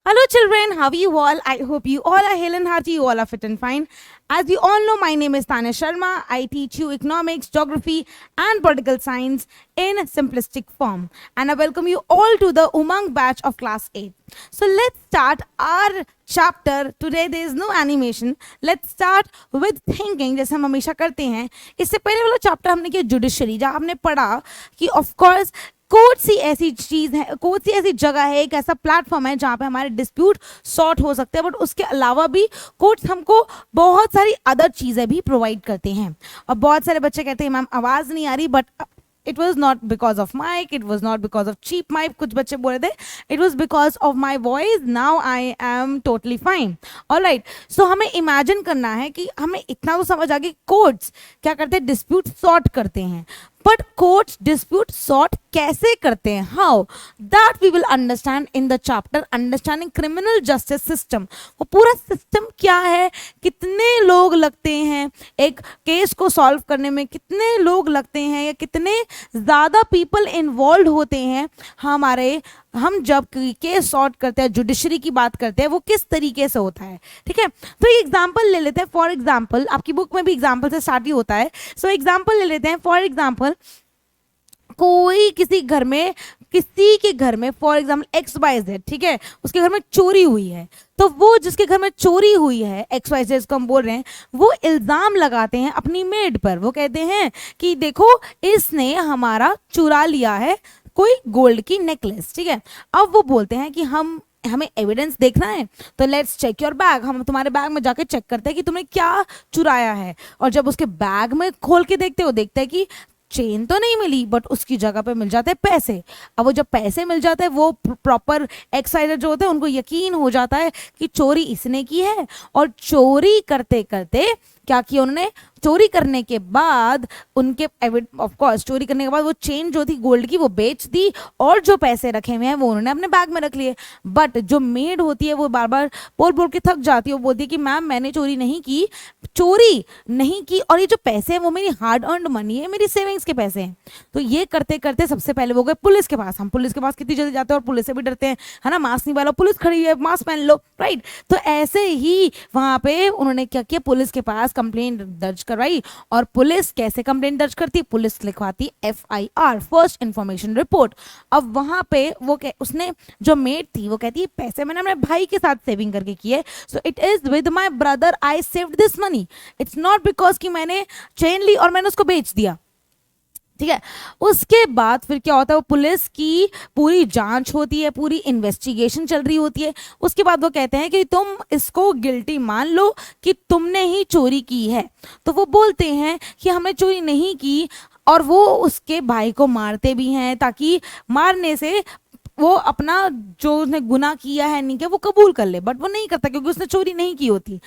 Hello, children. How are you all? I hope you all are hale and hearty. You all are fit and fine. As you all know, my name is Tanya Sharma. I teach you economics, geography, and political science in simplistic form. And I welcome you all to the Umang batch of class 8. So let's start our chapter. Today there is no animation. Let's start with thinking, जैसे हम हमेशा करते हैं. इससे पहले वाला chapter हमने किया जुडिशरी, जहाँ हमने पढ़ा कि ऑफ कोर्स कोर्ट्स ही ऐसी चीज है, कोर्ट्स ही ऐसी जगह है, एक ऐसा प्लेटफॉर्म है जहाँ पे हमारे डिस्प्यूट सॉर्ट हो सकते हैं. बट उसके अलावा भी कोर्ट्स हमको बहुत सारी अदर चीजें भी प्रोवाइड करते हैं. और बहुत सारे बच्चे कहते हैं मैम आवाज नहीं आ रही, but it was not because of mic, it was not because of cheap mic. कुछ बच्चे बोल रहे थे it was because of my voice. Now I am totally fine. Alright, so हमें imagine करना है कि हमें इतना तो समझ आ गया कोर्ट्स क्या करते हैं, डिस्प्यूट सॉर्ट करते हैं. बट कोर्ट्स डिस्प्यूट सॉर्ट कैसे करते हैं, how, that we will understand in the chapter understanding criminal justice system. वो पूरा सिस्टम क्या है, कितने लोग लगते हैं एक केस को सॉल्व करने में, कितने लोग लगते हैं या कितने ज़्यादा पीपल इन्वॉल्व होते हैं हम जब केस सॉर्ट करते हैं, जुडिशरी की बात करते हैं, वो किस तरीके से होता है. ठीक है, तो एक एग्जांपल ले लेते हैं. फॉर एग्जांपल आपकी बुक में भी एग्जांपल से स्टार्ट ही होता है. सो एग्जांपल ले लेते हैं. फॉर एग्जांपल कोई किसी के घर में फॉर एग्जाम्पल XYZ, ठीक है, उसके घर में चोरी हुई है. तो वो जिसके घर में चोरी हुई है XYZ जिसको हम बोल रहे हैं, वो इल्जाम लगाते हैं अपनी मेड पर. वो कहते हैं कि देखो इसने हमारा चुरा लिया है कोई गोल्ड की नेकलेस. ठीक है, अब वो बोलते हैं कि हमें एविडेंस देखना है, तो लेट्स चेक योर बैग. हम तुम्हारे बैग में जाके चेक करते हैं कि तुमने क्या चुराया है. और जब उसके बैग में खोल के देखते हो, देखते हैं कि चेन तो नहीं मिली, बट उसकी जगह पे मिल जाते हैं पैसे. अब वो जब पैसे मिल जाते हैं, वो प्रॉपर एक्साइडर जो होते हैं उनको यकीन हो जाता है कि चोरी इसने की है. और चोरी करते करते क्या किया उन्होंने, चोरी करने के बाद उनके ऑफ कोर्स चोरी करने के बाद वो चेन जो थी गोल्ड की वो बेच दी, और जो पैसे रखे हुए हैं वो उन्होंने अपने बैग में रख लिए. बट जो मेड होती है वो बार बार बोल बोल के थक जाती है. वो बोलती है कि मैम मैंने चोरी नहीं की, और ये जो पैसे हैं वो मेरी हार्ड अर्नड मनी है, मेरी सेविंग्स के पैसे हैं. तो ये करते करते सबसे पहले वो गए पुलिस के पास. हम पुलिस के पास कितनी जल्दी जाते हैं और पुलिस से भी डरते हैं, है ना. मास्क नहीं वाला, पुलिस खड़ी है, मास्क पहन लो, राइट. तो ऐसे ही वहां पे उन्होंने क्या किया, पुलिस के पास कंप्लेंट दर्ज करवाई. और पुलिस कैसे कंप्लेंट दर्ज करती, पुलिस लिखवाती FIR, फर्स्ट इंफॉर्मेशन रिपोर्ट. अब वहां पे उसने जो मेड थी वो कहती है पैसे मैंने अपने भाई के साथ सेविंग करके किए, सो it is with my brother I saved this money. It's not because कि मैंने चेन ली और मैंने उसको बेच दिया. ठीक है, उसके बाद फिर क्या होता है, वो पुलिस की पूरी जांच होती है, पूरी इन्वेस्टिगेशन चल रही होती है. उसके बाद वो कहते हैं कि तुम इसको गिल्टी मान लो कि तुमने ही चोरी की है. तो वो बोलते हैं कि हमने चोरी नहीं की, और वो उसके भाई को मारते भी हैं ताकि मारने से वो अपना जो उसने गुनाह किया है नहीं किया वो कबूल कर ले. बट वो नहीं करता क्योंकि उसने चोरी नहीं की होती.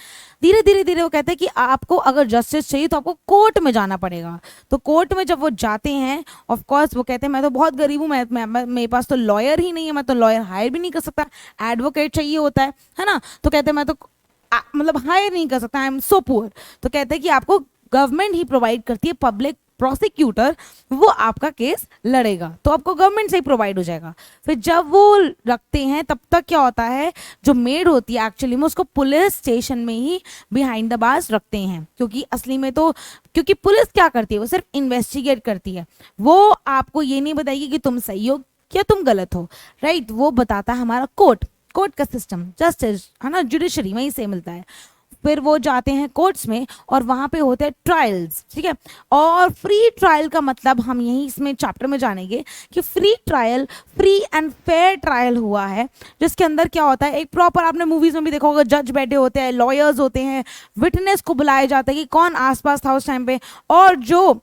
धीरे धीरे वो कहते हैं कि आपको अगर जस्टिस चाहिए तो आपको कोर्ट में जाना पड़ेगा. तो कोर्ट में जब वो जाते हैं, ऑफ कोर्स वो कहते हैं मैं तो बहुत गरीब हूँ, मेरे पास तो लॉयर ही नहीं है, मैं तो लॉयर हायर भी नहीं कर सकता, एडवोकेट चाहिए होता है ना. तो कहते हैं मैं तो मतलब हायर नहीं कर सकता, आई एम सो पुअर. तो कहते हैं कि आपको गवर्नमेंट ही प्रोवाइड करती है पब्लिक प्रोसिक्यूटर, वो आपका केस लड़ेगा, तो आपको गवर्नमेंट से ही प्रोवाइड हो जाएगा. फिर जब वो रखते हैं तब तक क्या होता है, जो मेड होती है एक्चुअली में उसको पुलिस स्टेशन में ही बिहाइंड द बार्स रखते हैं. क्योंकि असली में तो क्योंकि पुलिस क्या करती है, वो सिर्फ इन्वेस्टिगेट करती है, वो आपको ये नहीं बताएगी कि तुम सही हो या तुम गलत हो, राइट. वो बताता है हमारा कोर्ट का सिस्टम, जस्टिस, है ना, जुडिशरी वहीं से मिलता है. फिर वो जाते हैं कोर्ट्स में और वहां पे होते हैं ट्रायल्स. ठीक है, और फ्री ट्रायल का मतलब हम यही इसमें चैप्टर में जानेंगे कि free trial, free and fair trial हुआ है, जिसके अंदर क्या होता है, एक प्रॉपर, आपने मूवीज में भी देखा होगा, जज बैठे होते हैं, लॉयर्स होते हैं, विटनेस को बुलाया जाता है कि कौन आसपास था उस टाइम पे, और जो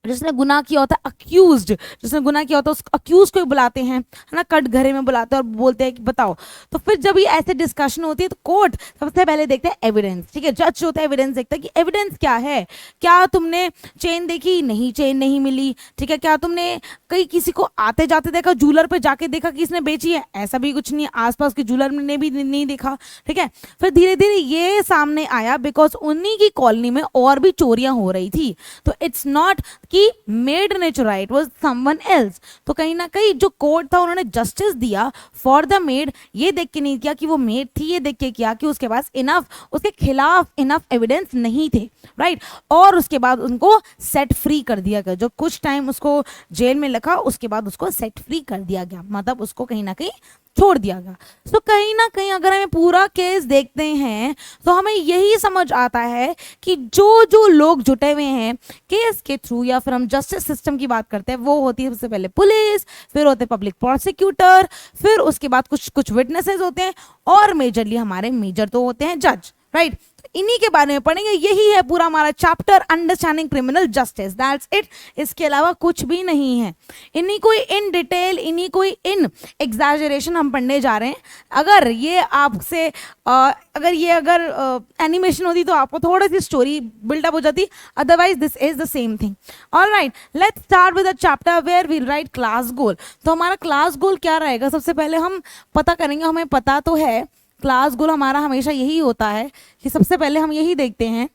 जिसने गुनाह किया होता है अक्यूज्ड, जिसने गुनाह किया होता है उस अक्यूज को बुलाते हैं, है ना, कट घरे में बुलाते हैं और बोलते हैं कि बताओ. तो फिर जब ये ऐसे डिस्कशन होती है तो कोर्ट सबसे पहले देखते हैं एविडेंस. ठीक है, जज जो होता है एविडेंस देखता है कि एविडेंस क्या है, क्या तुमने चेन देखी, नहीं चेन नहीं मिली. ठीक है, क्या तुमने कहीं किसी को आते जाते देखा, जूलर पे जाके देखा कि इसने बेची है, ऐसा भी कुछ नहीं, आसपास के जूलर ने भी नहीं देखा. ठीक है, फिर धीरे धीरे ये सामने आया बिकॉज उन्हीं की कॉलोनी में और भी चोरियां हो रही थी. तो इट्स नॉट कि made Natura, it was someone else. तो कहीं ना कहीं जो कोर्ट था उन्होंने जस्टिस दिया फॉर द मेड, ये देख के नहीं किया कि वो मेड थी, ये देख के किया कि उसके पास इनफ, उसके खिलाफ इनफ एविडेंस नहीं थे, राइट। और उसके बाद उनको सेट फ्री कर दिया गया, जो कुछ टाइम उसको जेल में रखा उसके बाद उसको सेट फ्री कर दिया गया, मतलब उसको कहीं ना कहीं छोड़ दिया गया। तो कहीं ना कहीं अगर हमें पूरा केस देखते हैं तो हमें यही समझ आता है कि जो जो लोग जुटे हुए हैं केस के थ्रू, या फिर हम जस्टिस सिस्टम की बात करते हैं, वो होती है सबसे पहले पुलिस, फिर होते हैं पब्लिक प्रोसिक्यूटर, फिर उसके बाद कुछ कुछ विटनेसेस होते हैं, और मेजरली हमारे मेजर तो होते हैं जज, राइट। इन्हीं के बारे में पढ़ेंगे, यही है पूरा हमारा chapter, understanding criminal justice, that's it. इसके अलावा कुछ भी नहीं है। इन्हीं कोई इन डिटेल, इन्हीं कोई इन एग्जैजरेशन हम पढ़ने जा रहे हैं। अगर ये आपसे अगर एनिमेशन होती तो आपको थोड़ी सी स्टोरी बिल्डअप हो जाती, otherwise this is the same thing. Alright, let's start with a chapter where we write class goal. तो हमारा क्लास गोल क्या रहेगा, सबसे पहले हम पता करेंगे, हमें पता तो है क्लास गोल हमारा हमेशा यही होता है कि सबसे पहले हम यही देखते हैं,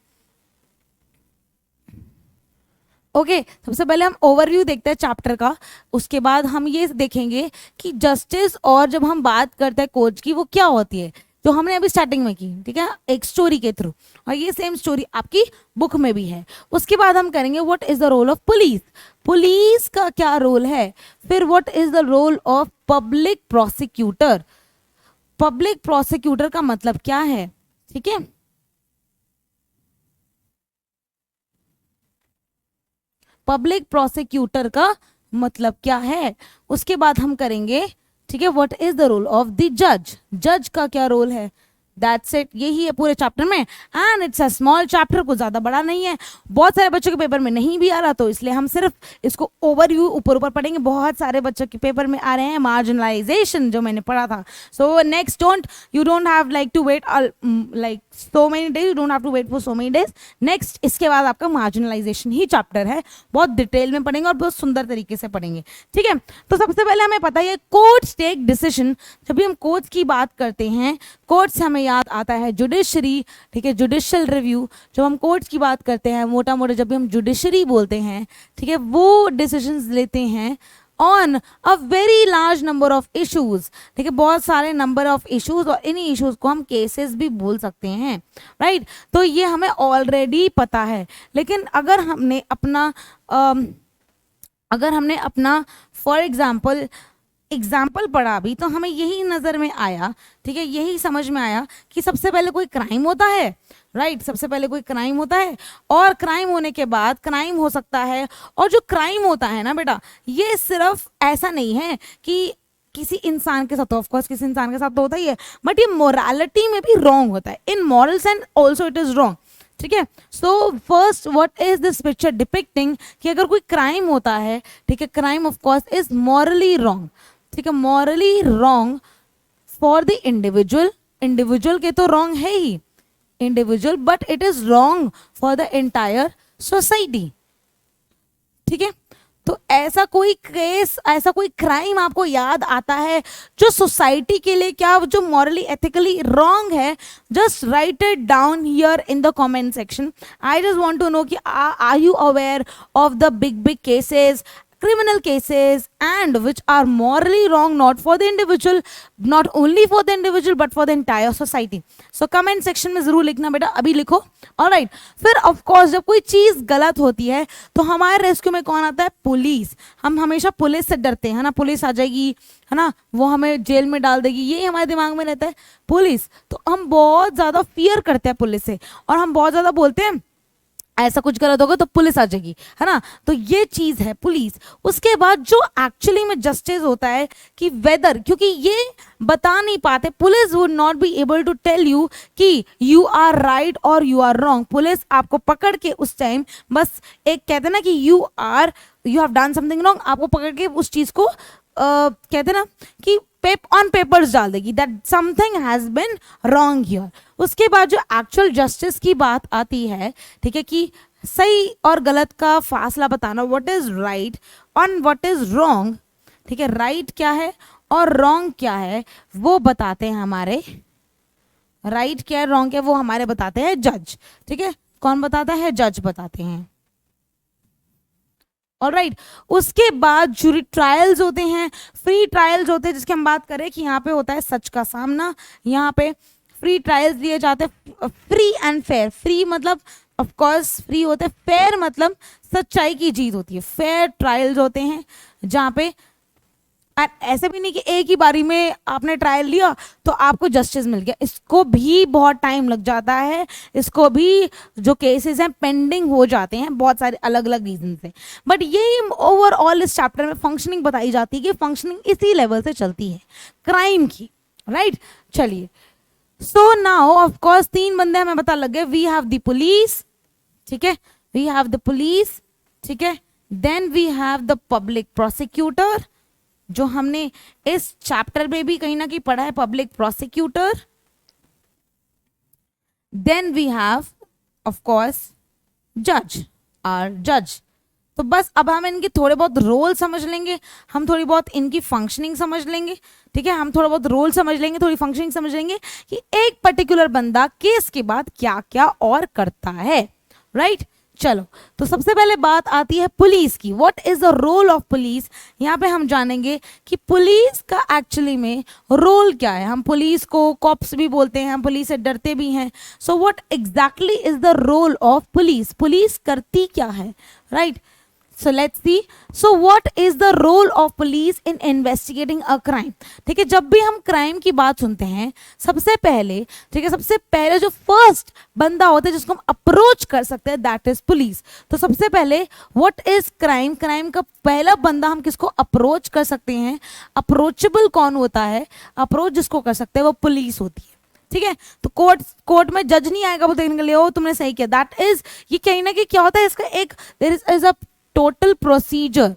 ओके सबसे पहले हम ओवरव्यू देखते हैं चैप्टर का, उसके बाद हम ये देखेंगे कि जस्टिस और जब हम बात करते हैं कोर्ट की वो क्या होती है, जो हमने अभी स्टार्टिंग में की, ठीक है, एक स्टोरी के थ्रू, और ये सेम स्टोरी आपकी बुक में भी है। उसके बाद हम करेंगे what is the role of police, police का क्या रोल है, फिर what is the role of public prosecutor, public prosecutor का मतलब क्या है, ठीक है, पब्लिक प्रोसिक्यूटर का मतलब क्या है। उसके बाद हम करेंगे, ठीक है, what is the role of the जज, जज का क्या रोल है, दैट्स इट, यही है पूरे चैप्टर में। And it's a small chapter, कुछ ज्यादा बड़ा नहीं है, बहुत सारे बच्चों के पेपर में नहीं भी आ रहा, तो इसलिए हम सिर्फ इसको ओवरव्यू ऊपर ऊपर पढ़ेंगे। बहुत सारे बच्चों के पेपर में आ रहे हैं मार्जिनलाइजेशन, जो मैंने पढ़ा था। So next don't you don't have like to wait like so many days, you don't have to wait for so many days. Next इसके बाद आपका मार्जिनलाइजेशन ही चैप्टर है, बहुत डिटेल में पढ़ेंगे और बहुत सुंदर तरीके से पढ़ेंगे, ठीक है। तो सबसे पहले हमें पता है कोर्ट्स टेक डिसीजन, जब भी हम कोर्ट्स की बात करते हैं, कोर्ट से हमें याद आता है जुडिशरी, ठीक है, जुडिशियल रिव्यू। जब हम कोर्ट्स की बात करते हैं मोटा मोटा, जब भी हम जुडिशरी बोलते हैं, ठीक है, वो डिसीजंस लेते हैं on a very large number of issues, ठीक है, बहुत सारे नंबर ऑफ इश्यूज, और इन्हीं इश्यूज को हम केसेस भी बोल सकते हैं, राइट। तो ये हमें ऑलरेडी पता है, लेकिन अगर हमने अपना फॉर एग्जाम्पल पढ़ा भी, तो हमें यही नज़र में आया, ठीक है, यही समझ में आया कि सबसे पहले कोई क्राइम होता है, राइट, सबसे पहले कोई क्राइम होता है, और क्राइम होने के बाद क्राइम हो सकता है, और जो क्राइम होता है ना बेटा, ये सिर्फ ऐसा नहीं है कि किसी इंसान के साथ, ऑफकोर्स किसी इंसान के साथ तो होता ही है, बट ये मोरालिटी में भी रॉन्ग होता है, in moral sense also it is wrong, ठीक है। So first what is this picture depicting, कि अगर कोई क्राइम होता है, ठीक है, crime of course is morally wrong, ठीक है, morally wrong for the individual, individual के तो रॉन्ग है ही individual, but it is wrong for the entire society, ठीक है। तो ऐसा कोई केस, ऐसा कोई क्राइम आपको याद आता है जो सोसाइटी के लिए क्या, जो मॉरली एथिकली रॉन्ग है, just write it down here in the comment section. I just want to know कि are you aware of the big cases, criminal cases, and which are morally wrong, not for the individual, not only for the individual but for the entire society. So comment section में जरूर लिखना बेटा, अभी लिखो, alright। फिर of course जब कोई चीज गलत होती है तो हमारे रेस्क्यू में कौन आता है, पुलिस। हम हमेशा पुलिस से डरते हैं ना, पुलिस आ जाएगी है ना, वो हमें जेल में डाल देगी, ये हमारे दिमाग में रहता है पुलिस, तो हम बहुत ज्यादा फियर करते हैं पुलिस से, और हम बहुत ज्यादा बोलते हैं ऐसा कुछ गलत होगा तो पुलिस आ जाएगी, है ना, तो ये चीज है पुलिस। उसके बाद जो एक्चुअली में जस्टिस होता है कि वेदर, क्योंकि ये बता नहीं पाते, police would not be able to tell you कि यू आर राइट और यू आर रॉन्ग। पुलिस आपको पकड़ के उस टाइम बस एक कहते ना कि you have done something wrong, आपको पकड़ के उस चीज को कहते ना कि ऑन पेपर्स डाल देगी that something has been wrong here. उसके बाद जो एक्चुअल जस्टिस की बात आती है, ठीक है, कि सही और गलत का फासला बताना, what is right on what is wrong, ठीक है, राइट क्या है और रॉन्ग क्या है वो बताते हैं हमारे, राइट क्या है रॉन्ग क्या है वो हमारे बताते हैं जज, ठीक है, कौन बताता है, जज बताते हैं। ऑलराइट। उसके बाद जूरी ट्रायल्स होते हैं, फ्री ट्रायल्स होते हैं, जिसकी हम बात करें कि यहाँ पे होता है सच का सामना, यहाँ पे फ्री ट्रायल्स दिए जाते हैं, फ्री एंड फेयर। फ्री मतलब ऑफ कोर्स फ्री होते हैं, फेयर मतलब सच्चाई की जीत होती है। फेयर ट्रायल्स होते हैं जहाँ पे ऐसे भी नहीं कि एक ही बारी में आपने ट्रायल लिया तो आपको जस्टिस मिल गया, इसको भी बहुत टाइम लग जाता है, इसको भी जो केसेस हैं पेंडिंग हो जाते हैं बहुत सारे अलग अलग रीजन से। बट यही ओवरऑल इस चैप्टर में फंक्शनिंग बताई जाती है कि फंक्शनिंग इसी लेवल से चलती है क्राइम की, राइट। चलिए, सो नाउ ऑफ कोर्स 3 बंदे हमें पता लग गए, वी हैव द पुलिस, ठीक है, वी हैव द पुलिस, ठीक है, then we have the public prosecutor, जो हमने इस चैप्टर में भी कहीं ना कहीं पढ़ा है, public prosecutor. Then we have of course जज और जज। तो बस अब हम इनके थोड़े बहुत रोल समझ लेंगे, हम थोड़ी बहुत इनकी फंक्शनिंग समझ लेंगे, ठीक है, हम थोड़ा बहुत रोल समझ लेंगे, थोड़ी फंक्शनिंग समझ लेंगे कि एक पर्टिकुलर बंदा केस के बाद क्या क्या और करता है, राइट। चलो, तो सबसे पहले बात आती है पुलिस की। What is the role of police? यहाँ पे हम जानेंगे कि पुलिस का एक्चुअली में रोल क्या है। हम पुलिस को कॉप्स भी बोलते हैं, हम पुलिस से डरते भी हैं। So what exactly is the role of police? Police करती क्या है, right. So let's see. So what is the role of police in investigating a crime? ठीक है, जब भी हम क्राइम की बात सुनते हैं सबसे पहले, ठीक है, सबसे पहले जो फर्स्ट बंदा होता है जिसको हम अप्रोच कर सकते हैं दैट इज पुलिस। तो सबसे पहले व्हाट इज क्राइम? क्राइम का पहला बंदा हम किसको अप्रोच कर सकते हैं? अप्रोचेबल कौन होता है? अप्रोच जिसको कर सकते हैं वो पुलिस होती है, ठीक है। तो कोर्ट में जज नहीं आएगा वो देखने के लिए ओ तुमने सही किया, दैट इज, ये कहीं ना कहीं क्या होता है इसका एक there is a total procedure,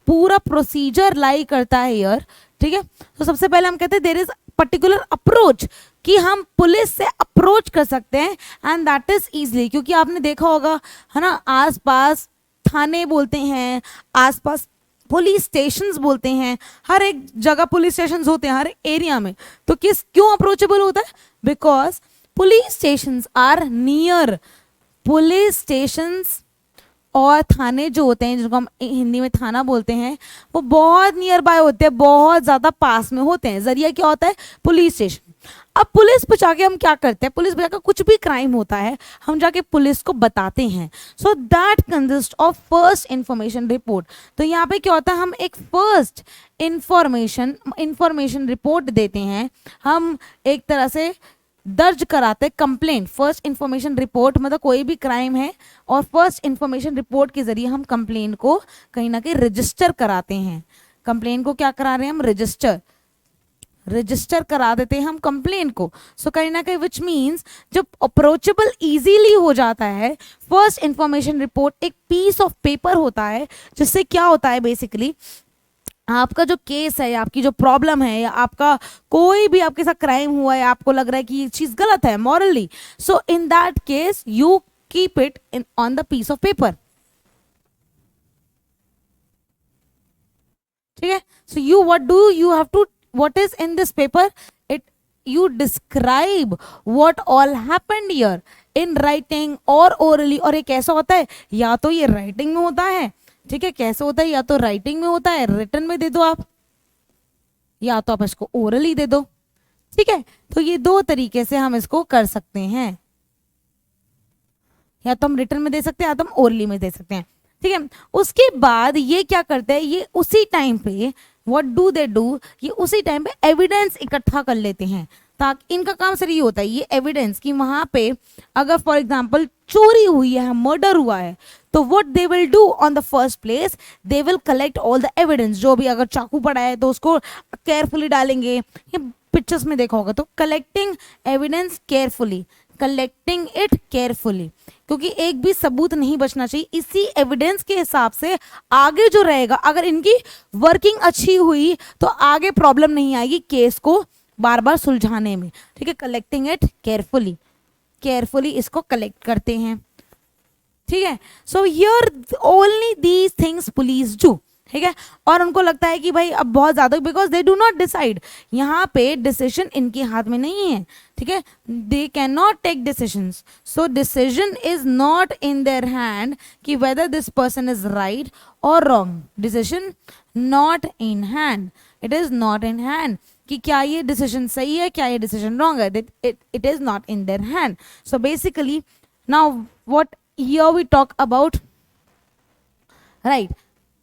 पूरा प्रोसीजर लाई करता है यार, ठीक है। तो सबसे पहले हम कहते हैं देयर इज पर्टिकुलर अप्रोच, कि हम पुलिस से अप्रोच कर सकते हैं एंड दैट इज इजीली, क्योंकि आपने देखा होगा है ना, आसपास थाने बोलते हैं, आसपास पुलिस स्टेशंस बोलते हैं, हर एक जगह पुलिस स्टेशंस होते हैं हर एक एरिया में। तो क्यों अप्रोचेबल होता है? Because police stations are near. Police stations और थाने जो होते हैं, जिनको हम हिंदी में थाना बोलते हैं, वो बहुत नियर बाय होते हैं, बहुत ज़्यादा पास में होते हैं। जरिया क्या होता है? Police station. अब पुलिस पे जाके हम क्या करते हैं? पुलिस पे जाकर कुछ भी क्राइम होता है हम जाके पुलिस को बताते हैं। So that consist of first information report. तो यहाँ पे क्या होता है, हम एक फर्स्ट इंफॉर्मेशन रिपोर्ट देते हैं, हम एक तरह से दर्ज कराते कंप्लेंट। फर्स्ट इंफॉर्मेशन रिपोर्ट मतलब कोई भी क्राइम है और फर्स्ट इंफॉर्मेशन रिपोर्ट के जरिए हम कंप्लेंट को कहीं ना कहीं रजिस्टर कराते हैं। कंप्लेंट को क्या करा रहे हैं हम? रजिस्टर करा देते हैं हम कंप्लेंट को। सो कहीं ना कहीं विच मीन्स जब अप्रोचेबल इजीली हो जाता है, फर्स्ट इंफॉर्मेशन रिपोर्ट एक पीस ऑफ पेपर होता है, जिससे क्या होता है बेसिकली आपका जो केस है या आपकी जो प्रॉब्लम है या आपका कोई भी आपके साथ क्राइम हुआ है, आपको लग रहा है कि ये चीज गलत है morally, so in that case you keep it in on the piece of paper, ठीक है। So you what do you have to what is in this paper, it you describe what all happened here in writing और orally। और ये कैसा होता है? या तो ये राइटिंग में होता है, ठीक है, कैसे होता है? या तो राइटिंग में होता है, रिटन में दे दो आप, या तो आप इसको ओरली दे दो, ठीक है। तो ये 2 तरीके से हम इसको कर सकते हैं, या तो हम रिटन में दे सकते हैं या तो हम ओरली में दे सकते हैं, ठीक है। उसके बाद ये क्या करते हैं, ये उसी टाइम पे व्हाट डू दे डू, ये उसी टाइम पे एविडेंस इकट्ठा कर लेते हैं, ताकि इनका काम सिर्फ ये होता है ये एविडेंस कि वहां पे अगर फॉर एग्जांपल चोरी हुई है, मर्डर हुआ है, तो what they will do on the first place, they will collect all the evidence. जो भी अगर चाकू पड़ा है तो उसको केयरफुली डालेंगे, ये पिक्चर्स में देखा होगा। तो collecting evidence carefully, collecting it carefully, क्योंकि एक भी सबूत नहीं बचना चाहिए। इसी एविडेंस के हिसाब से आगे जो रहेगा, अगर इनकी वर्किंग अच्छी हुई तो आगे प्रॉब्लम नहीं आएगी केस को बार बार सुलझाने में, ठीक है। कलेक्टिंग इट केयरफुली, केयरफुली इसको कलेक्ट करते हैं, ठीक है। So here only these things police do, ठीक है, और उनको लगता है कि भाई अब बहुत ज़्यादा, because they do not decide, यहाँ पे डिसीजन इनके हाथ में नहीं है, ठीक है, they can not take decisions, so decision is not in their hand कि whether this person is right और wrong, decision not in hand, it is not in hand कि क्या ये डिसीजन सही है, क्या ये डिसीजन रॉन्ग है, it is not in their hand. So basically now what here we talk about, right,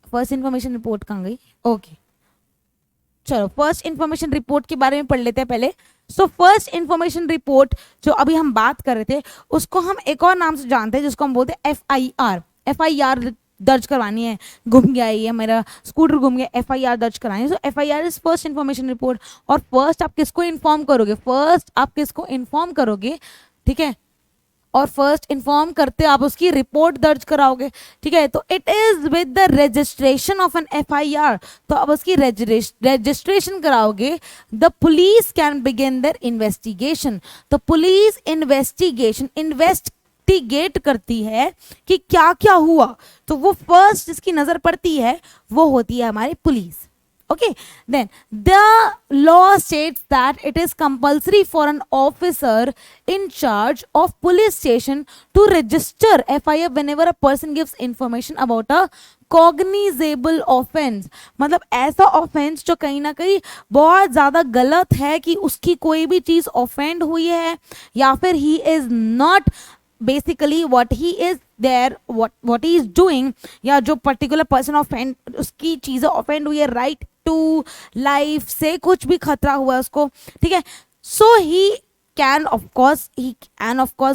first information report कहाँ गई, ओके, चलो फर्स्ट इंफॉर्मेशन रिपोर्ट के बारे में पढ़ लेते हैं पहले. सो फर्स्ट इंफॉर्मेशन रिपोर्ट जो अभी हम बात कर रहे थे उसको हम एक और नाम से जानते हैं जिसको हम बोलते हैं FIR. FIR दर्ज करवानी है, गुम गया है मेरा स्कूटर, गुम गया, FIR दर्ज करानी है. सो FIR is first information report. और फर्स्ट आप किसको इन्फॉर्म करोगे, फर्स्ट आप किसको इन्फॉर्म करोगे, ठीक है, और फर्स्ट इन्फॉर्म करते आप उसकी रिपोर्ट दर्ज कराओगे, ठीक है. तो it is with the registration of an FIR, तो अब उसकी रजिस्ट्रेशन कराओगे, the police can begin their investigation. तो पुलिस इन्वेस्टिगेट करती है कि क्या क्या हुआ, तो वो फर्स्ट जिसकी नजर पड़ती है वो होती है हमारी police. Okay, then the law states that it is compulsory for an officer in charge of police station to register FIR whenever a person gives information about a cognizable offense. मतलब ऐसा ऑफेंस जो कहीं ना कहीं बहुत ज़्यादा गलत है कि उसकी कोई भी चीज़ ऑफेंड हुई है, या फिर he is not basically what he is there, what he is doing, या जो पर्टिकुलर पर्सन ऑफेंड, उसकी चीज़ें ऑफेंड हुई है, राइट टू लाइफ से कुछ भी खतरा हुआ है उसको, ठीक है. So he can of course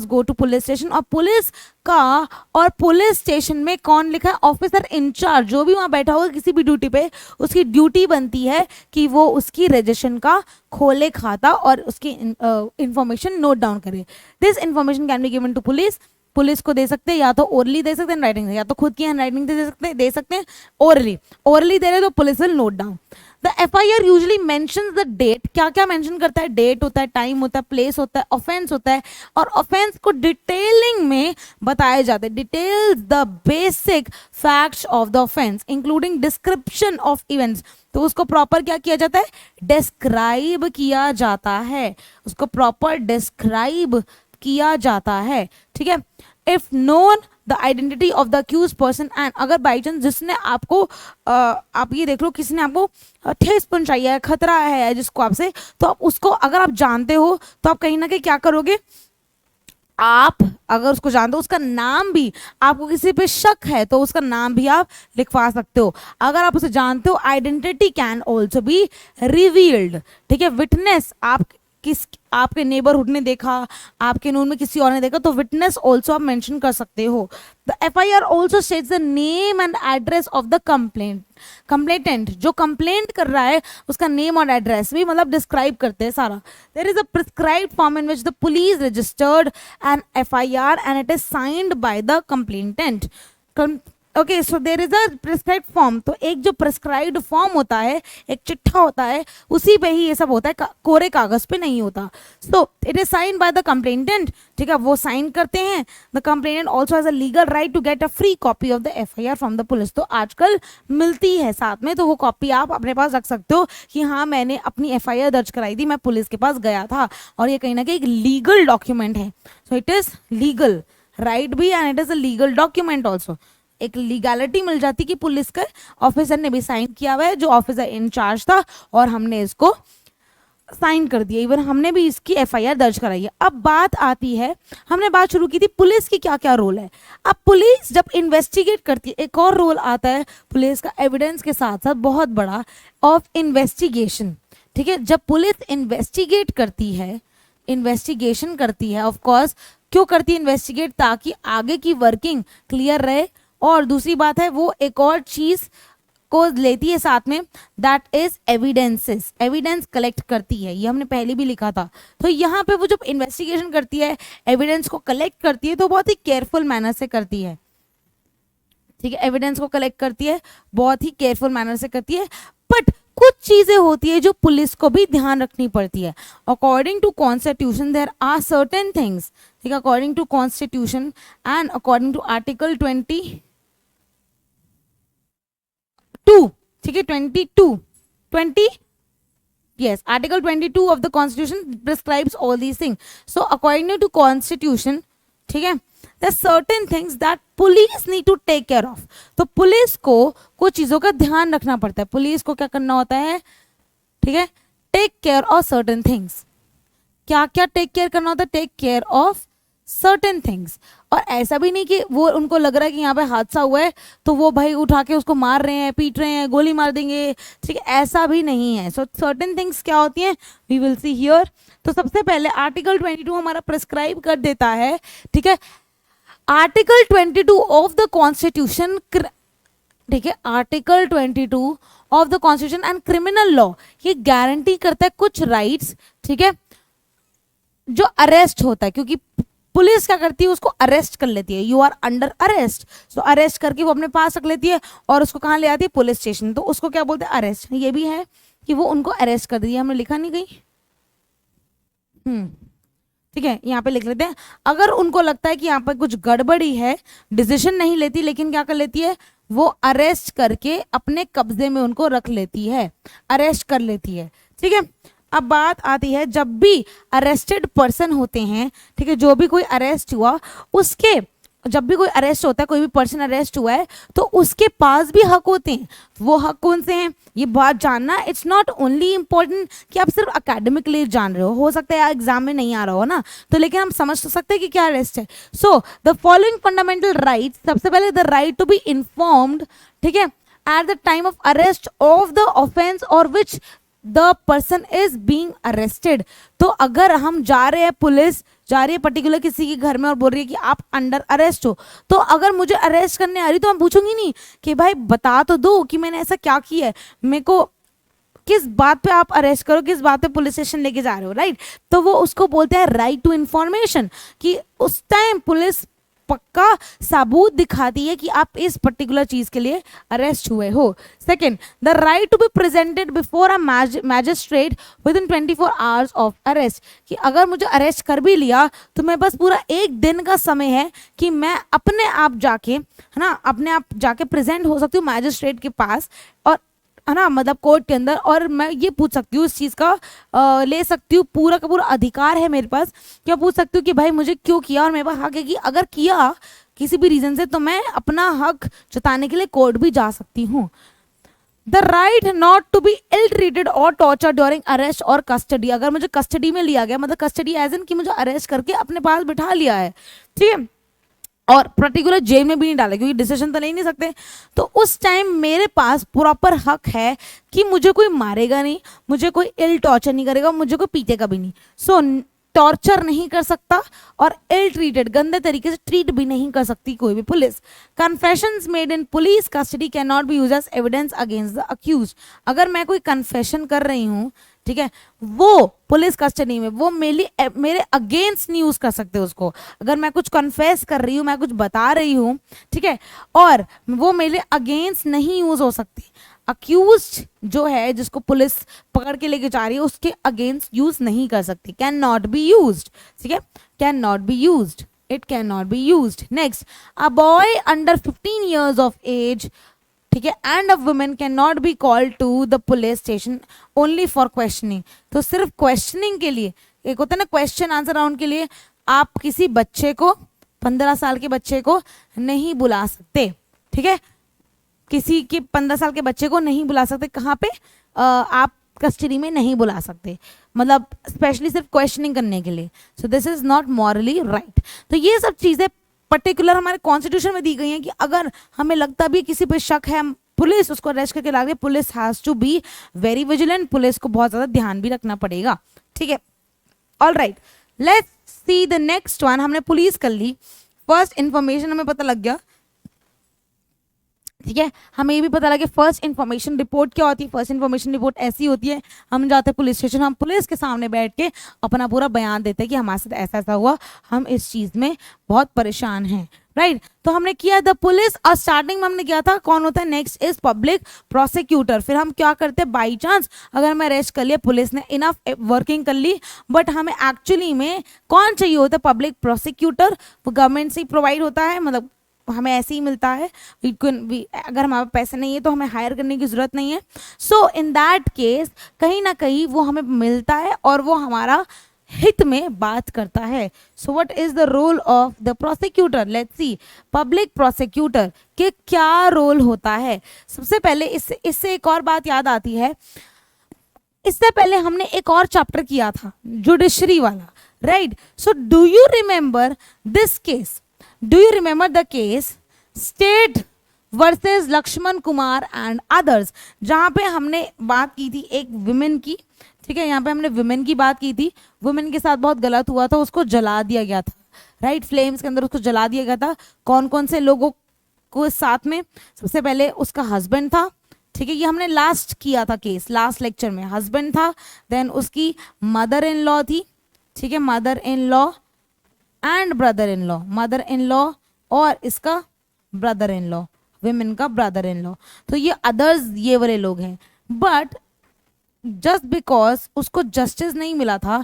go to police station. और पुलिस का, और पुलिस स्टेशन में कौन लिखा है, ऑफिसर इंचार्ज, जो भी वहाँ बैठा होगा किसी भी ड्यूटी पे, उसकी ड्यूटी बनती है कि वो उसकी रजिस्ट्रेशन का खोले खाता और उसकी इंफॉर्मेशन नोट डाउन करे. This information can be given to police. Police को दे सकते हैं, या तो ओरली दे सकते हैं राइटिंग से, या तो खुद की हैंड राइटिंग से दे सकते हैं ओरली दे रहे तो police will note down. The FIR usually mentions the date. क्या क्या मेंशन करता है, डेट होता है, टाइम होता है, प्लेस होता है, ऑफेंस होता है, और ऑफेंस को डिटेलिंग में बताया जाता है. Details the basic facts of the offence including description of events. तो उसको प्रॉपर क्या किया जाता है, डिस्क्राइब किया जाता है, उसको प्रॉपर डिस्क्राइब किया जाता है, ठीक है. If known the identity of the accused person, and अगर बाई चांस जिसने आपको आप ये देख लो किसी ने आपको ठेस पहुंचाई है, खतरा है जिसको आपसे, तो आप उसको अगर आप जानते हो तो आप कहीं ना कहीं क्या करोगे, आप अगर उसको जानते हो, उसका नाम भी, आपको किसी पे शक है तो उसका नाम भी आप लिखवा सकते हो. अगर आप उसे जानते हो, identity can also be revealed, ठीक है. विटनेस, आपके नेबरहुड ने देखा, आपके नून में किसी और ने देखा, तो विटनेस ऑल्सो आप मेंशन कर सकते हो. The FIR also states the name and address of the complainant. जो कंप्लेंट कर रहा है उसका नेम और एड्रेस भी मतलब डिस्क्राइब करते हैं सारा. There is a prescribed form in which the police registered an FIR and it is signed by the complainant. Okay, so there is a prescribed form. तो एक जो प्रिस्क्राइब्ड फॉर्म होता है, एक चिट्ठा होता है, उसी पे ही ये सब होता है, कोरे कागज पे नहीं होता. So it is sign by the complainant, ठीक है, वो साइन करते हैं. The complainant also has a legal right to get a free copy of the FIR from the police. तो आजकल मिलती है साथ में, तो वो कॉपी आप अपने पास रख सकते हो कि हाँ मैंने अपनी FIR दर्ज कराई थी, मैं पुलिस के पास गया था, और ये कहीं ना कहीं एक लीगल डॉक्यूमेंट है. So it is legal right भी, and it is a legal document also. एक लीगैलिटी मिल जाती कि पुलिस के ऑफिसर ने भी साइन किया हुआ है, जो ऑफिसर इंचार्ज था, और हमने इसको साइन कर दिया, इवन हमने भी इसकी FIR दर्ज कराई है. अब बात आती है, हमने बात शुरू की थी पुलिस की क्या क्या रोल है. अब पुलिस जब इन्वेस्टिगेट करती है, एक और रोल आता है पुलिस का एविडेंस के साथ साथ बहुत बड़ा, ऑफ इन्वेस्टिगेशन, ठीक है. जब पुलिस इन्वेस्टिगेट करती है, इन्वेस्टिगेशन करती है, ऑफ कोर्स क्यों करती है इन्वेस्टिगेट, ताकि आगे की वर्किंग क्लियर रहे. और दूसरी बात है वो एक और चीज को लेती है साथ में, that is evidences. Evidence collect करती है, ये हमने पहले भी लिखा था. तो यहाँ पे वो जब इन्वेस्टिगेशन करती है, एविडेंस को कलेक्ट करती है, तो बहुत ही केयरफुल मैनर से करती है, ठीक है. एविडेंस को कलेक्ट करती है, बहुत ही केयरफुल मैनर से करती है. बट कुछ चीजें होती है जो पुलिस को भी ध्यान रखनी पड़ती है. According to constitution there are certain things, ठीक है. According to constitution and according to article 20 22, ठीक है, 22, 20, yes, article 22 of the constitution prescribes all these things. So according to constitution, ठीक है, there are certain things that police need to take care of. तो police को कुछ चीजों का ध्यान रखना पड़ता है. पुलिस को क्या करना होता है, ठीक है, take care of certain things. क्या क्या टेक केयर करना होता है, take care of certain things. और ऐसा भी नहीं कि वो उनको लग रहा है कि यहाँ पे हादसा हुआ है तो वो भाई उठा के उसको मार रहे हैं, पीट रहे हैं, गोली मार देंगे, ठीक है, ऐसा भी नहीं है. सो सर्टेन थिंग्स क्या होती हैं, वी विल सी हियर. तो सबसे पहले आर्टिकल 22 हमारा प्रिस्क्राइब कर देता है, ठीक है, आर्टिकल 22 ऑफ द कॉन्स्टिट्यूशन, ठीक है, article 22 of the constitution and criminal law, ये गारंटी करता है कुछ राइट्स, ठीक है, जो अरेस्ट होता है, क्योंकि पुलिस क्या करती है, उसको अरेस्ट कर लेती है. You are under arrest, so arrest करके वो अपने पास रख लेती है और उसको कहाँ ले आती है, पुलिस स्टेशन. तो उसको क्या बोलते हैं, अरेस्ट. ये भी है कि वो उनको अरेस्ट कर दिया, हमने लिखा नहीं कहीं, ठीक है, यहाँ पे लिख लेते हैं. अगर उनको लगता है कि यहाँ पर कुछ गड़बड़ी है, डिसीजन नहीं लेती, लेकिन क्या कर लेती है, वो अरेस्ट करके अपने कब्जे में उनको रख लेती है, अरेस्ट कर लेती है, ठीक है. अब बात आती है, जब भी अरेस्टेड पर्सन होते हैं, ठीक है, जो भी कोई अरेस्ट हुआ, उसके जब भी कोई अरेस्ट होता है, कोई भी पर्सन अरेस्ट हुआ है, तो उसके पास भी हक होते हैं. वो हक कौन से हैं, ये बात जानना. इट्स नॉट ओनली इम्पोर्टेंट कि आप सिर्फ अकेडमिकली जान रहे हो सकता है एग्जाम में नहीं आ रहा हो ना, तो लेकिन हम समझ तो सकते हैं कि क्या अरेस्ट है. So the following fundamental rights, सबसे पहले the right to be informed, ठीक है, at the time of arrest of the offence और which the person is being arrested. तो अगर हम जा रहे हैं, पुलिस जा रही है पर्टिकुलर किसी के घर में और बोल रही है कि आप अंडर अरेस्ट हो, तो अगर मुझे अरेस्ट करने आ रही तो मैं पूछूंगी नहीं कि भाई बता तो दो कि मैंने ऐसा क्या किया है, मेरे को किस बात पे आप अरेस्ट करो, किस बात पे पुलिस स्टेशन लेके जा रहे हो, राइट. तो वो उसको बोलते हैं राइट टू इंफॉर्मेशन, कि उस टाइम पुलिस पक्का सबूत दिखाती है कि आप इस पर्टिकुलर चीज के लिए अरेस्ट हुए हो. Second, the right to be presented before a magistrate within 24 hours of arrest, कि अगर मुझे अरेस्ट कर भी लिया तो मैं बस पूरा एक दिन का समय है कि मैं अपने आप जाके, है ना, अपने आप जाके प्रेजेंट हो सकती हूँ मैजिस्ट्रेट के पास, और है ना, मतलब कोर्ट के अंदर, और मैं ये पूछ सकती हूँ, इस चीज़ का ले सकती हूँ, पूरा का पूरा अधिकार है मेरे पास, क्या पूछ सकती हूँ कि भाई मुझे क्यों किया, और मेरे पास हक है कि अगर किया किसी भी रीज़न से तो मैं अपना हक जताने के लिए कोर्ट भी जा सकती हूँ. The right not to be ill treated और टॉर्चर ड्यूरिंग अरेस्ट और कस्टडी, अगर मुझे कस्टडी में लिया गया, मतलब कस्टडी एज इन कि मुझे अरेस्ट करके अपने पास बिठा लिया है, ठीक है, और पर्टिकुलर जेल में भी नहीं डाला क्योंकि डिसीजन तो ले नहीं सकते, तो उस टाइम मेरे पास प्रॉपर हक है कि मुझे कोई मारेगा नहीं, मुझे कोई इल टॉर्चर नहीं करेगा, मुझे कोई पीटेगा भी नहीं. सो टॉर्चर नहीं कर सकता और इल ट्रीटेड, गंदे तरीके से ट्रीट भी नहीं कर सकती कोई भी police. Confessions made in police custody can not be use as evidence against the accused, अगर मैं कोई कन्फेशन कर रही हूँ, ठीक है, वो पुलिस कस्टडी में, वो मेरे अगेंस्ट नहीं यूज कर सकते उसको. अगर मैं कुछ कन्फेस कर रही हूँ, मैं कुछ बता रही हूँ, ठीक है, और वो मेरे अगेंस्ट नहीं यूज हो सकती. अक्यूज्ड जो है, जिसको पुलिस पकड़ के लेके जा रही है, उसके अगेंस्ट यूज नहीं कर सकती, कैन नॉट बी यूज्ड, ठीक है, can not be used, it can not be used. Next, a boy under 15 years of age, ठीक है, and a women can not be called to the police station only for questioning. तो सिर्फ questioning के लिए, एक होता है ना क्वेश्चन आंसर राउंड के लिए, आप किसी बच्चे को, 15 साल के बच्चे को नहीं बुला सकते, ठीक है, किसी के 15 साल के बच्चे को नहीं बुला सकते. कहाँ पे, आप कस्टडी में नहीं बुला सकते, मतलब स्पेशली सिर्फ क्वेश्चनिंग करने के लिए. सो this is not morally right. तो ये सब चीजें पर्टिकुलर हमारे कॉन्स्टिट्यूशन में दी गई हैं कि अगर हमें लगता भी किसी पे शक है, पुलिस उसको अरेस्ट करके ला रही है, police has to be very vigilant, police को बहुत ज्यादा ध्यान भी रखना पड़ेगा, ठीक है. All right, let's see the next one. हमने पुलिस कर ली, फर्स्ट इंफॉर्मेशन हमें पता लग गया, ठीक है, हमें ये भी पता लगे फर्स्ट इन्फॉर्मेशन रिपोर्ट क्या होती है. फर्स्ट इन्फॉर्मेशन रिपोर्ट ऐसी होती है, हम जाते हैं पुलिस स्टेशन, हम पुलिस के सामने बैठ के अपना पूरा बयान देते हैं कि हमारे साथ ऐसा ऐसा हुआ, हम इस चीज़ में बहुत परेशान हैं, राइट. तो हमने किया द पुलिस, और स्टार्टिंग में हमने किया था, कौन होता है, नेक्स्ट इज पब्लिक प्रोसिक्यूटर. फिर हम क्या करते हैं, बाई चांस अगर मैं अरेस्ट कर लिया, पुलिस ने इनफ वर्किंग कर ली, बट हमें एक्चुअली में कौन चाहिए होता है, पब्लिक प्रोसिक्यूटर. वो गवर्नमेंट से ही प्रोवाइड होता है, मतलब हमें ऐसे ही मिलता है, अगर हमारे पैसे नहीं है तो हमें हायर करने की ज़रूरत नहीं है. सो इन दैट केस कहीं ना कहीं वो हमें मिलता है और वो हमारा हित में बात करता है. So what is the role of the prosecutor? Let's see. Public prosecutor के क्या रोल होता है? सबसे पहले इससे एक और बात याद आती है. इससे पहले हमने एक और चैप्टर किया था जुडिशरी वाला, right? So do you remember this case? Do you remember the case state versus Laxman Kumar and others, जहां पे हमने बात की थी एक विमेन की, ठीक है? यहाँ पे हमने विमेन की बात की थी. वुमेन के साथ बहुत गलत हुआ था, उसको जला दिया गया था, राइट? फ्लेम्स के अंदर उसको जला दिया गया था. कौन कौन से लोगों को साथ में? सबसे पहले उसका हस्बैंड था, ठीक है? ये हमने लास्ट किया था केस, लास्ट लेक्चर में. हस्बैंड था, देन उसकी मदर इन लॉ थी, ठीक है? Mother in law and brother in law. Mother in law और इसका ब्रदर इन लॉ, विमेन का ब्रदर इन लॉ. तो ये अदर्स, ये वाले लोग हैं. बट जस्ट बिकॉज उसको जस्टिस नहीं मिला था,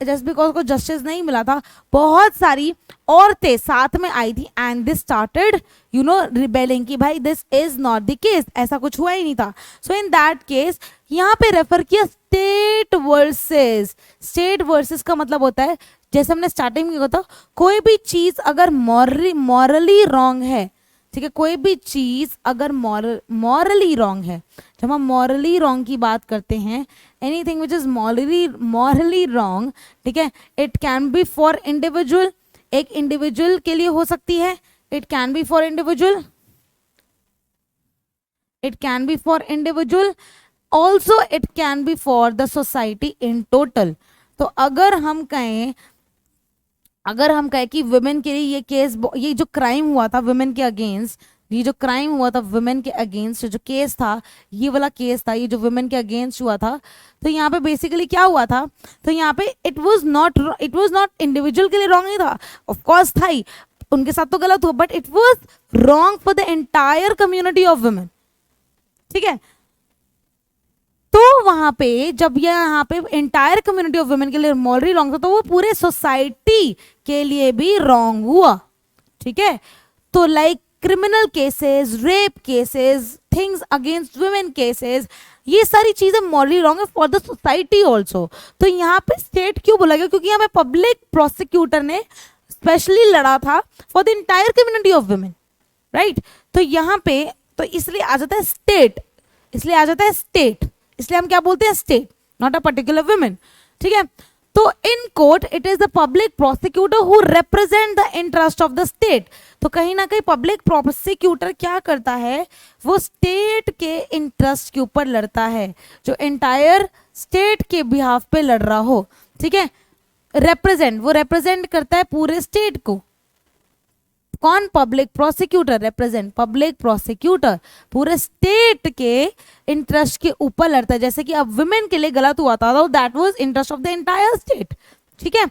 जस्ट बिकॉज उसको जस्टिस नहीं मिला था, बहुत सारी औरतें साथ में आई थी एंड दिस स्टार्टेड रिबेलिंग कि भाई this is not the case, ऐसा कुछ हुआ ही नहीं था. सो इन दैट केस यहाँ पे रेफर किया स्टेट वर्सेस. स्टेट वर्सेस का मतलब होता है, जैसे हमने स्टार्टिंग में कहा था, कोई भी चीज अगर मॉरली रॉन्ग है, ठीक है? कोई भी चीज अगर मॉरली रॉन्ग है, जब हम मॉरली रॉन्ग की बात करते हैं, anything which is morally wrong, ठीक है? It can be for individual, एक इंडिविजुअल के लिए हो सकती है. It can be for individual, it can be for individual also, it can be for the society in total. तो अगर हम कहें कि वुमेन के लिए ये केस, ये जो क्राइम हुआ था वुमेन के अगेंस्ट, ये जो क्राइम हुआ था वुमेन के अगेंस्ट, जो केस था, ये वाला केस था, ये जो वुमेन के अगेंस्ट हुआ था, तो यहाँ पे बेसिकली क्या हुआ था? तो यहाँ पे इट वाज नॉट इंडिविजुअल के लिए रॉन्ग नहीं था, ऑफ कोर्स था ही, उनके साथ तो गलत हुआ, but it was wrong for the entire community of women, ठीक है? तो वहां पे जब ये यहाँ पे एंटायर कम्युनिटी ऑफ वुमेन के लिए मॉरली रॉन्ग था, तो वो पूरे सोसाइटी के लिए भी रॉन्ग हुआ, ठीक है? तो like criminal cases, rape cases, things against women cases, ये सारी चीजें मॉरली रॉन्ग है फॉर द सोसाइटी ऑल्सो. तो यहाँ पे स्टेट क्यों बोला गया? क्योंकि यहाँ पे पब्लिक प्रोसिक्यूटर ने स्पेशली लड़ा था for the entire community of women, right? तो यहाँ पे तो इसलिए आ जाता है स्टेट, इसलिए हम क्या बोलते हैं? State, not a particular women, ठीक है? तो in court it is the public prosecutor who represent the interest of the state. तो कहीं ना कहीं पब्लिक प्रोसिक्यूटर क्या करता है? वो स्टेट के इंटरेस्ट के ऊपर लड़ता है, जो एंटायर स्टेट के बिहाफ पे लड़ रहा हो, ठीक है? वो रिप्रेजेंट करता है पूरे स्टेट को. कौन? Public prosecutor. Represent, public prosecutor पूरे स्टेट के इंटरेस्ट के ऊपर लड़ता है. जैसे कि अब वुमेन के लिए गलत हुआ था, तो that was interest of the entire state, ठीक है?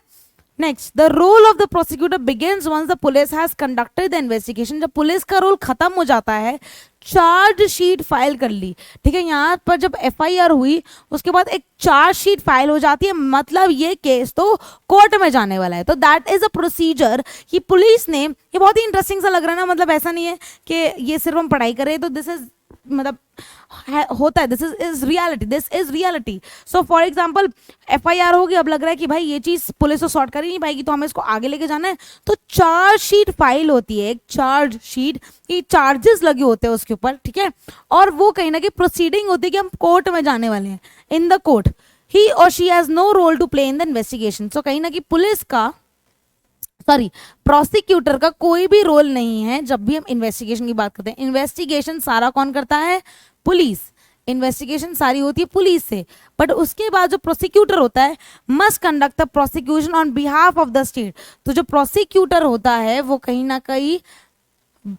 Next, the role of the prosecutor begins once the police has conducted the investigation. जब पुलिस का रोल खत्म हो जाता है, चार्जशीट फाइल कर ली, ठीक है? यहाँ पर जब एफआईआर हुई, उसके बाद एक चार्जशीट फाइल हो जाती है, मतलब ये केस तो कोर्ट में जाने वाला है. तो दैट इज अ प्रोसीजर कि पुलिस ने, ये बहुत ही इंटरेस्टिंग सा लग रहा है ना, मतलब ऐसा नहीं है कि ये सिर्फ हम पढ़ाई करें, तो दिस इज मतलब होता है, this is reality. So for example FIR होगी, अब लग रहा है कि भाई ये चीज पुलिस तो सॉर्ट कर ही नहीं पाएगी, तो हमें इसको आगे लेके जाना है, तो चार्जशीट फाइल होती है, एक चार्जशीट, ये चार्जेस लगे होते हैं उसके ऊपर, ठीक है? और वो कहीं ना कहीं प्रोसीडिंग होती है कि हम कोर्ट में जाने वाले हैं. इन द कोर्ट ही और she has no role to play in the investigation. सो कहीं ना कहीं पुलिस का, प्रोसिक्यूटर का कोई भी रोल नहीं है जब भी हम इन्वेस्टिगेशन की बात करते हैं. इन्वेस्टिगेशन सारा कौन करता है? पुलिस. इन्वेस्टिगेशन सारी होती है पुलिस से, बट उसके बाद जो प्रोसिक्यूटर होता है must conduct the prosecution on behalf of the state. तो जो प्रोसिक्यूटर होता है वो कहीं ना कहीं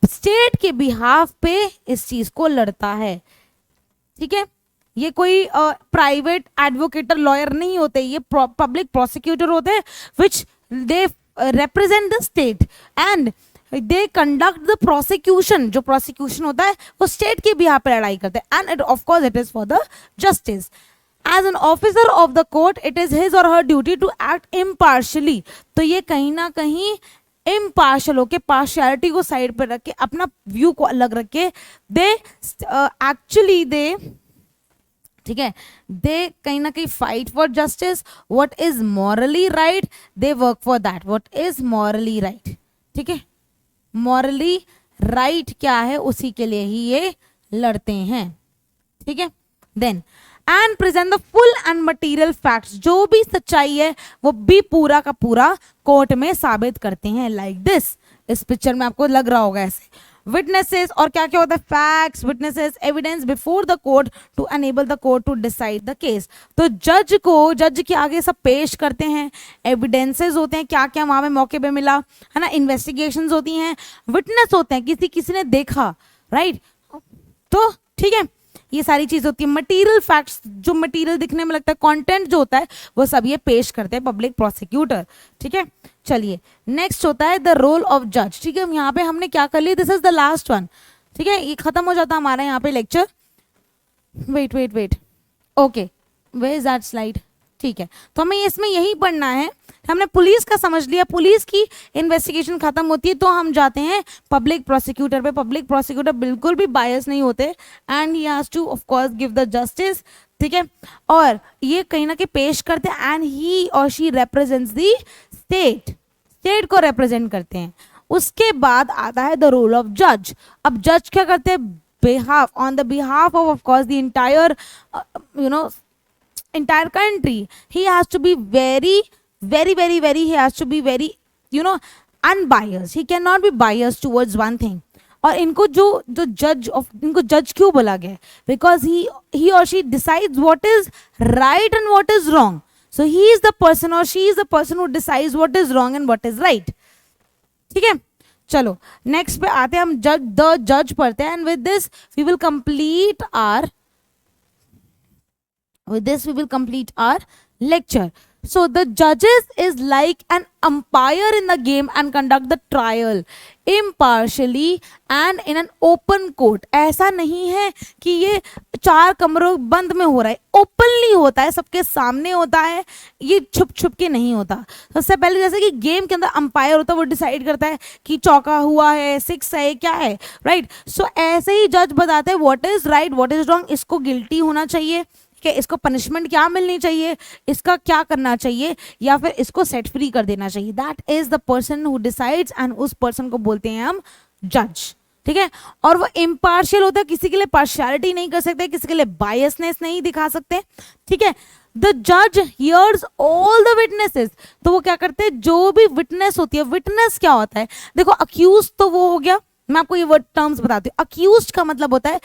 स्टेट के बिहाफ पे इस चीज को लड़ता है, ठीक है? ये कोई प्राइवेट एडवोकेटर लॉयर नहीं होते, ये पब्लिक प्रोसिक्यूटर होते हैं, विच दे represent the state and they conduct the prosecution. जो prosecution होता है वो state के बिहाफ पे लड़ाई करते हैं, and of course it is for the justice. As an officer of the court, it is his or her duty to act impartially. तो ये कहीं ना कहीं इम्पार्शियल होके, पार्शियलिटी को साइड पर रख के, अपना व्यू को अलग रख के, दे एक्चुअली दे, ठीक है, दे कहीं ना कहीं fight for justice, what is morally right, they work for that, what is morally right, ठीक है, मॉरली राइट क्या है उसी के लिए ही ये लड़ते हैं, ठीक है। Then and present the full and material facts, जो भी सच्चाई है वो भी पूरा का पूरा कोर्ट में साबित करते हैं, लाइक दिस, इस पिक्चर में आपको लग रहा होगा ऐसे, विटनेसेस, और क्या क्या होता है, facts, witnesses, evidence before the court to enable the court to decide the case. तो जज के आगे सब पेश करते हैं, एविडेंसेस होते हैं, क्या क्या वहां पे मौके पे मिला, है ना, इन्वेस्टिगेशंस होती हैं, विटनेस होते हैं, किसी ने देखा, राइट, तो ठीक है, ये सारी चीज होती है। मटेरियल फैक्ट्स, जो मटेरियल दिखने में लगता है, कंटेंट जो होता है वो सब ये पेश करते हैं पब्लिक प्रोसिक्यूटर, ठीक है। चलिए नेक्स्ट होता है द रोल ऑफ जज, ठीक है, यहाँ पे हमने क्या कर लिया, this is the last one, ठीक है, ये खत्म हो जाता हमारा यहाँ पे lecture. Wait okay, where is that slide, ठीक है, तो हमें इसमें यही पढ़ना है, हमने पुलिस का समझ लिया, पुलिस की इन्वेस्टिगेशन खत्म होती है तो हम जाते हैं पब्लिक प्रोसिक्यूटर पे। पब्लिक प्रोसिक्यूटर बिल्कुल भी बायस नहीं होते and he has two of course give the justice, ठीक है, और ये कहीं ना कहीं पेश करते हैं एंड ही और शी रिप्रेजेंट्स द स्टेट को रिप्रेजेंट करते हैं। उसके बाद आता है द रोल ऑफ जज। अब जज क्या करते हैं, behalf, on the behalf of course the entire entire country, he has to be very he has to be very unbiased, he cannot be biased towards one thing। और इनको जो जज ऑफ, इनको जज क्यों बोला गया, because he or she decides what is right and what is wrong, so he is the person or she is the person who decides what is wrong and what is right, ठीक है। चलो next पे आते हैं हम, the जज पढ़ते हैं, and with this we will complete our With this, we will complete our lecture. So the judges is like an umpire in the game and conduct the trial impartially and in an open court। ऐसा नहीं है कि ये चार कमरों बंद में हो रहा है, ओपनली होता है, सबके सामने होता है, ये छुप छुप के नहीं होता। सबसे पहले जैसे कि गेम के अंदर अंपायर होता है, वो डिसाइड करता है कि चौका हुआ है, सिक्स है, क्या है, राइट। सो ऐसे ही जज बताते हैं what is right, what is wrong, इसको गिल्टी होना चाहिए, कि इसको पनिशमेंट क्या मिलनी चाहिए, इसका क्या करना चाहिए, या फिर इसको सेट फ्री कर देना चाहिए। That is the person who decides and उस पर्सन को बोलते हैं हम जज, ठीक है। और वो इम्पार्शियल होता है, किसी के लिए पार्शियलिटी नहीं कर सकते, किसी के लिए बायसनेस नहीं दिखा सकते, ठीक है। द जज हियर्स ऑल द विटनेसेस, तो वो क्या करते हैं, जो भी विटनेस होती है, विटनेस क्या होता है, देखो अक्यूज तो वो हो गया, मैं आपको ये वर्ड टर्म्स बताती हूँ। अक्यूज का मतलब होता है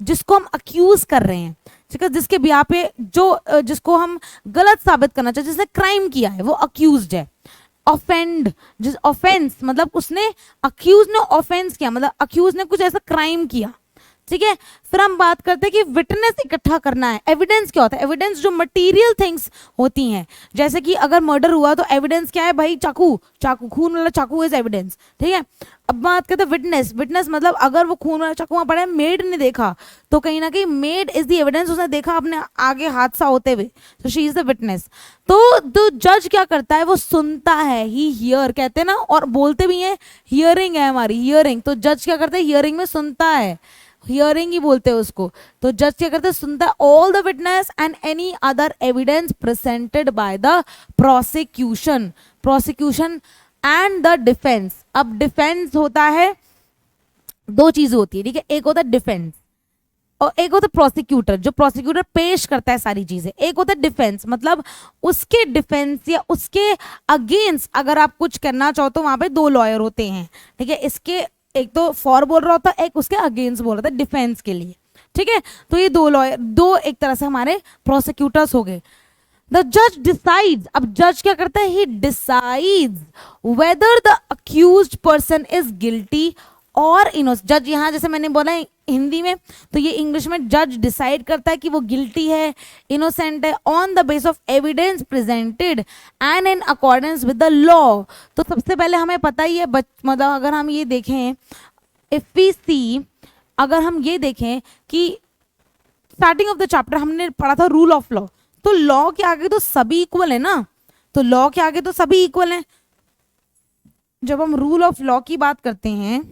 जिसको हम अक्यूज कर रहे हैं, ठीक है, जिसके बिहाफ पे जिसको हम गलत साबित करना चाहिए, जिसने क्राइम किया है वो अक्यूज्ड है। ऑफेंस मतलब उसने, अक्यूज ने ऑफेंस किया, मतलब अक्यूज ने कुछ ऐसा क्राइम किया, ठीक है। फिर हम बात करते हैं कि विटनेस इकट्ठा करना है। एविडेंस क्या होता है, एविडेंस जो मटेरियल थिंग्स होती हैं, जैसे कि अगर मर्डर हुआ तो एविडेंस क्या है भाई, चाकू, खून वाला चाकू इज एविडेंस, ठीक है। अब बात करते हैं विटनेस मतलब अगर वो खून वाला चाकू वहां पड़ा है, मेड ने देखा, तो कहीं ना कहीं मेड इज द एविडेंस, उसने देखा अपने आगे हादसा होते हुए, तो शी इज द विटनेस। तो जज क्या करता है, वो सुनता है, ही हियर कहते हैं ना, और बोलते भी हैं, हियरिंग है हमारी, हियरिंग। तो जज क्या करता है, हियरिंग में सुनता है, हियरिंग ही बोलते हैं उसको। तो जज क्या करते हैं, सुनता है all the witness and any other evidence presented by the prosecution and the defence. अब डिफेंस होता है, दो चीजें होती है, ठीक है, एक होता है डिफेंस और एक होता है प्रोसिक्यूटर, जो प्रोसिक्यूटर पेश करता है सारी चीजें। एक होता है डिफेंस, मतलब उसके डिफेंस या उसके अगेंस्ट अगर आप कुछ करना चाहो तो वहां पे दो लॉयर होते हैं, ठीक है। इसके एक तो फॉर बोल रहा होता है, एक उसके अगेंस्ट बोल रहा था डिफेंस के लिए, ठीक है। तो ये दो लॉयर, दो एक तरह से हमारे प्रोसिक्यूटर्स हो गए। द जज डिसाइड्स, अब जज क्या करता है, he decides whether the accused person is guilty और इनोसेंट। जज यहाँ जैसे मैंने बोला है हिंदी में, तो ये इंग्लिश में जज डिसाइड करता है कि वो गिल्टी है, इनोसेंट है, on the base of evidence presented and in accordance with the law. तो सबसे पहले हमें पता ही है, मतलब अगर हम ये देखें, इफ वी सी, अगर हम ये देखें कि स्टार्टिंग ऑफ द चैप्टर हमने पढ़ा था रूल ऑफ लॉ, तो लॉ के आगे तो सभी इक्वल है ना, तो लॉ के आगे तो सभी इक्वल हैं, जब हम रूल ऑफ लॉ की बात करते हैं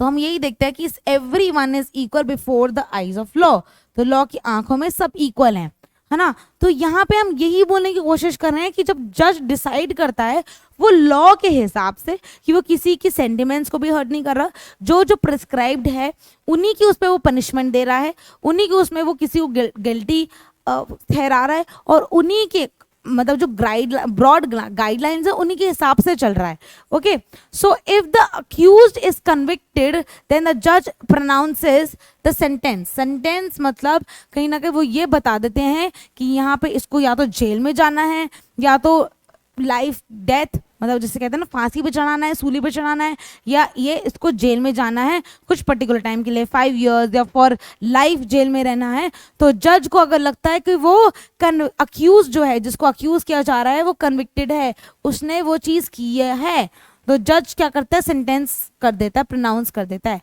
तो हम यही देखते हैं कि every one is equal before the eyes of law, तो लॉ की आंखों में सब इक्वल हैं, है ना। तो यहाँ पे हम यही बोलने की कोशिश कर रहे हैं कि जब जज डिसाइड करता है वो लॉ के हिसाब से कि वो किसी की सेंटिमेंट्स को भी हर्ट नहीं कर रहा, जो प्रिस्क्राइब्ड है उन्हीं की उस पर वो पनिशमेंट दे रहा है, उन्हीं की उसमें वो किसी को गिल्टी ठहरा रहा है, और उन्हीं के मतलब जो ब्रॉड गाइडलाइंस है उन्हीं के हिसाब से चल रहा है। Okay, so if the accused is convicted then the जज प्रोनाउंसेस द सेंटेंस मतलब कहीं ना कहीं वो ये बता देते हैं कि यहाँ पे इसको या तो जेल में जाना है या तो लाइफ डेथ मतलब जिसे कहते हैं ना फांसी पे चढ़ाना है, सूली पे चढ़ाना है, या ये इसको जेल में जाना है कुछ पर्टिकुलर टाइम के लिए 5 इयर्स या फॉर लाइफ जेल में रहना है। तो जज को अगर लगता है कि वो अक्यूज जो है, जिसको अक्यूज किया जा रहा है वो कन्विक्टेड है, उसने वो चीज़ की है, तो जज क्या करता है, सेंटेंस कर देता है, प्रोनाउंस कर देता है।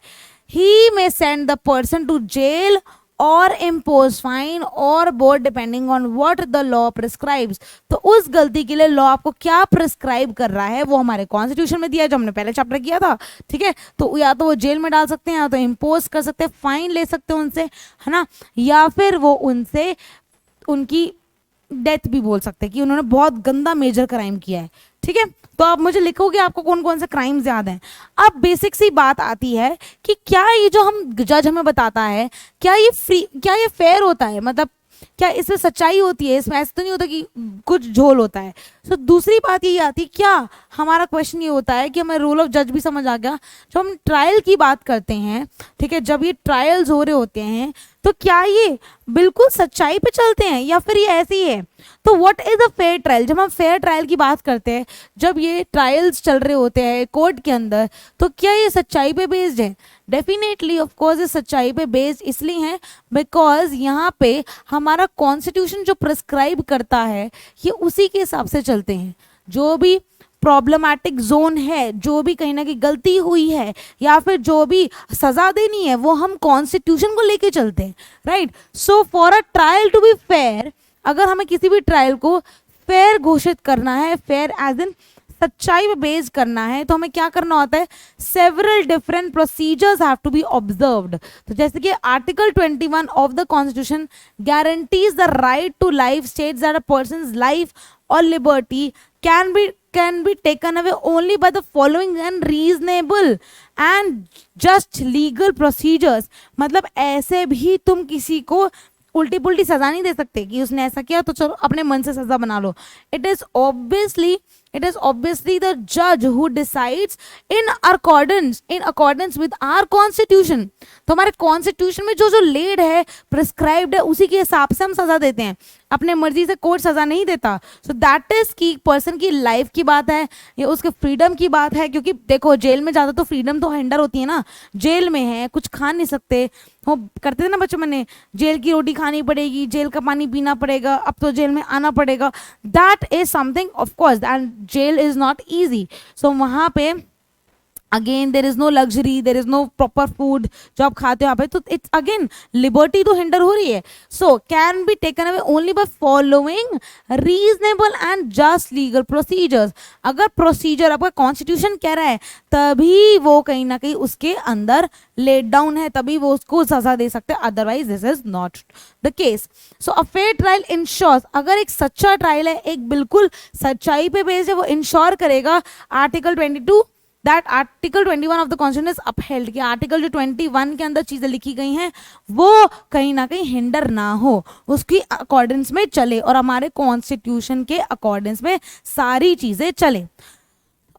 He may send the person to jail और इम्पोज फाइन और both depending on what the law prescribes. तो उस गलती के लिए लॉ आपको क्या प्रिस्क्राइब कर रहा है वो हमारे कॉन्स्टिट्यूशन में दिया है, जो हमने पहले चैप्टर किया था, ठीक है। तो या तो वो जेल में डाल सकते हैं, या तो इम्पोज कर सकते हैं, फाइन ले सकते हैं उनसे, है ना, या फिर वो उनसे उनकी डेथ भी बोल सकते हैं कि उन्होंने बहुत गंदा मेजर क्राइम किया है, ठीक है। तो आप मुझे लिखोगे आपको कौन कौन से क्राइम्स याद हैं। अब बेसिक सी बात आती है कि क्या ये जो हम जज हमें बताता है क्या ये फेयर होता है, मतलब क्या इसमें सच्चाई होती है, इसमें ऐसा तो नहीं होता कि कुछ झोल होता है। तो दूसरी बात यही आती है, क्या हमारा क्वेश्चन ये होता है कि हमें रूल ऑफ जज भी समझ आ गया, जब हम ट्रायल की बात करते हैं, ठीक है, जब ये ट्रायल्स हो रहे होते हैं तो क्या ये बिल्कुल सच्चाई पे चलते हैं या फिर ये ऐसे ही है। तो what is a fair trial, जब हम फेयर ट्रायल की बात करते हैं, जब ये ट्रायल्स चल रहे होते हैं कोर्ट के अंदर, तो क्या ये सच्चाई पे बेस्ड है। डेफिनेटली ऑफ कोर्स ये सच्चाई पे बेस्ड इसलिए है बिकॉज यहाँ पे हमारा कॉन्स्टिट्यूशन जो प्रिस्क्राइब करता है ये उसी के हिसाब से चलते हैं। जो भी प्रॉब्लमैटिक जोन है, जो भी कहीं ना कहीं गलती हुई है या फिर जो भी सजा देनी है, वो हम कॉन्स्टिट्यूशन को लेके चलते हैं, right. So for a trial to be fair, अगर हमें किसी भी ट्रायल को फेयर घोषित करना है, फेयर एज इन सच्चाई पे बेस करना है, तो हमें क्या करना होता है, several different procedures have to be observed. तो जैसे कि article 21 of the constitution guarantees the right to life, states that a person's life और liberty can be taken away only by the following and reasonable and just legal procedures। मतलब ऐसे भी तुम किसी को उल्टी पुल्टी सजा नहीं दे सकते कि उसने ऐसा किया तो चलो अपने मन से सजा बना लो। इट इज ऑब्वियसली द जज who decides in accordance with our constitution. तो हमारे कॉन्स्टिट्यूशन में जो जो लेड है, प्रिस्क्राइब्ड है, उसी के हिसाब से हम सजा देते हैं, अपने मर्जी से कोर्ट सजा नहीं देता। सो दैट इज कि पर्सन की लाइफ की बात है या उसके फ्रीडम की बात है, क्योंकि देखो जेल में जाता तो फ्रीडम तो हिंडर होती है ना, जेल में है कुछ खा नहीं सकते, वो करते थे ना बच्चों मैंने, जेल की रोटी खानी पड़ेगी, जेल का पानी पीना पड़ेगा, अब तो जेल में आना पड़ेगा। That is something of course, and jail is not easy. So वहाँ पे again there is no luxury, there is no proper food जो आप खाते हो यहाँ पे, तो इट्स अगेन लिबर्टी तो हिंडर हो रही है। So can be taken away only by following reasonable and just legal procedures. अगर प्रोसीजर आपका कॉन्स्टिट्यूशन कह रहा है तभी वो कहीं ना कहीं उसके अंदर लेट डाउन है, तभी वो उसको सजा दे सकते हैं, otherwise this is not the case. So a fair trial ensures, अगर एक सच्चा ट्रायल है, एक बिल्कुल सच्चाई पे बेस्ड है, वो इंश्योर करेगा article 22 that article 21 of the constitution is upheld, कि आर्टिकल जो 21 के अंदर चीजें लिखी गई हैं वो कहीं ना कहीं हिंडर ना हो, उसकी अकॉर्डेंस में चले और हमारे कॉन्स्टिट्यूशन के अकॉर्डेंस में सारी चीजें चले।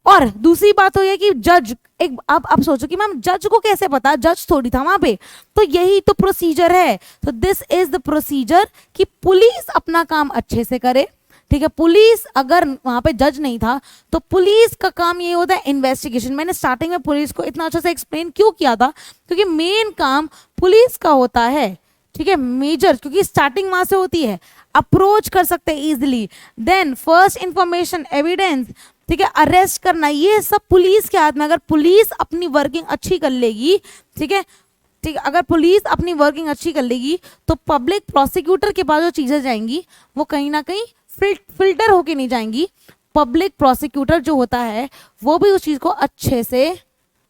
और दूसरी बात तो यह कि जज एक, अब सोचो कि मैम जज को कैसे पता, जज थोड़ी था वहां पे, तो यही तो प्रोसीजर है। तो दिस इज द प्रोसीजर कि पुलिस अपना काम अच्छे से करे, ठीक है। पुलिस अगर वहां पे जज नहीं था तो पुलिस का काम ये होता है इन्वेस्टिगेशन। मैंने स्टार्टिंग में पुलिस को इतना अच्छा से एक्सप्लेन क्यों किया था, क्योंकि मेन काम पुलिस का होता है, ठीक है, मेजर, क्योंकि स्टार्टिंग वहां से होती है, अप्रोच कर सकते हैं easily, then first information, evidence, ठीक है, अरेस्ट करना, ये सब पुलिस के हाथ में। अगर पुलिस अपनी वर्किंग अच्छी कर लेगी, ठीक है, अगर पुलिस अपनी वर्किंग अच्छी कर लेगी तो पब्लिक प्रोसिक्यूटर के पास जो चीजें जाएंगी वो कहीं ना कहीं फिल्टर होके नहीं जाएंगी, पब्लिक प्रोसिक्यूटर जो होता है वो भी उस चीज को अच्छे से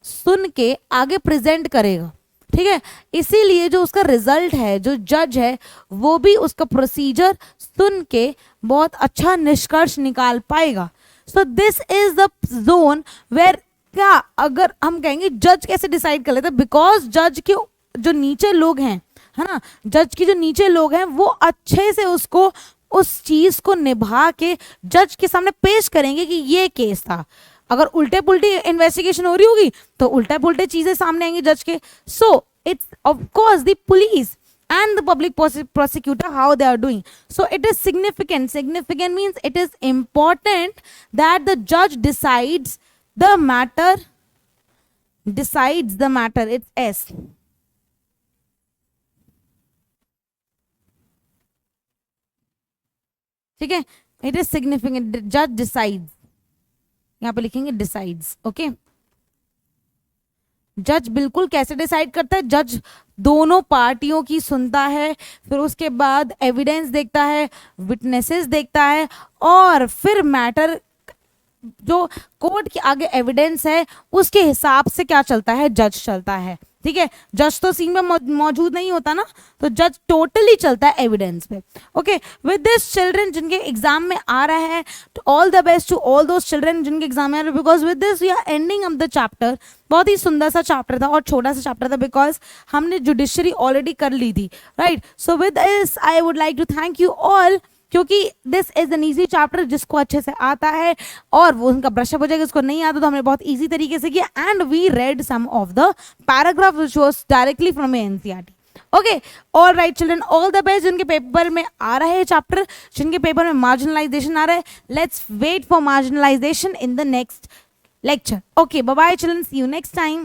सुन के आगे प्रेजेंट करेगा, ठीक है। इसीलिए जो उसका रिजल्ट है, जो जज है, वो भी उसका प्रोसीजर सुन के बहुत अच्छा निष्कर्ष निकाल पाएगा। So this is the zone where, क्या अगर हम कहेंगे जज कैसे डिसाइड कर लेते हैं, बिकॉज जज के जो नीचे लोग हैं, है ना, जज के जो नीचे लोग हैं वो अच्छे से उसको, उस चीज को निभा के जज के सामने पेश करेंगे कि ये केस था। अगर उल्टे पुल्टे इन्वेस्टिगेशन हो रही होगी तो उल्टे पुल्टे चीजें सामने आएंगी जज के। So it's of course the police and the public prosecutor how they are doing. So it is significant means it is important that the judge decides the matter, it's S, ठीक है। it is significant, the judge decides, यहाँ पे लिखेंगे decides, okay। जज बिल्कुल कैसे decide करता है, जज दोनों पार्टियों की सुनता है, फिर उसके बाद एविडेंस देखता है, विटनेसेस देखता है, और फिर मैटर जो कोर्ट के आगे एविडेंस है उसके हिसाब से क्या चलता है, जज चलता है, ठीक है। जज तो सीन में मौजूद नहीं होता ना, तो जज टोटली चलता है एविडेंस पे। ओके, विद दिस चिल्ड्रन जिनके एग्जाम में आ रहा है, all the best to all those children जिनके एग्जाम में आ रहा है, because with this we are ending of the chapter. बहुत ही सुंदर सा चैप्टर था और छोटा सा चैप्टर था, बिकॉज हमने जुडिशरी ऑलरेडी कर ली थी, right. So with this I would like to thank you all, क्योंकि this is an easy chapter, जिसको अच्छे से आता है और वो उनका ब्रशअप हो जाएगा, उसको नहीं आता तो हमने बहुत ईजी तरीके से किया, and we read some of the paragraph which was directly from NCERT. Okay, all right children, all the best जिनके पेपर में आ रहा है चैप्टर, जिनके पेपर में मार्जिनलाइजेशन आ रहा है, let's wait for marginalisation in the next lecture. Okay, bye bye children, see you next time.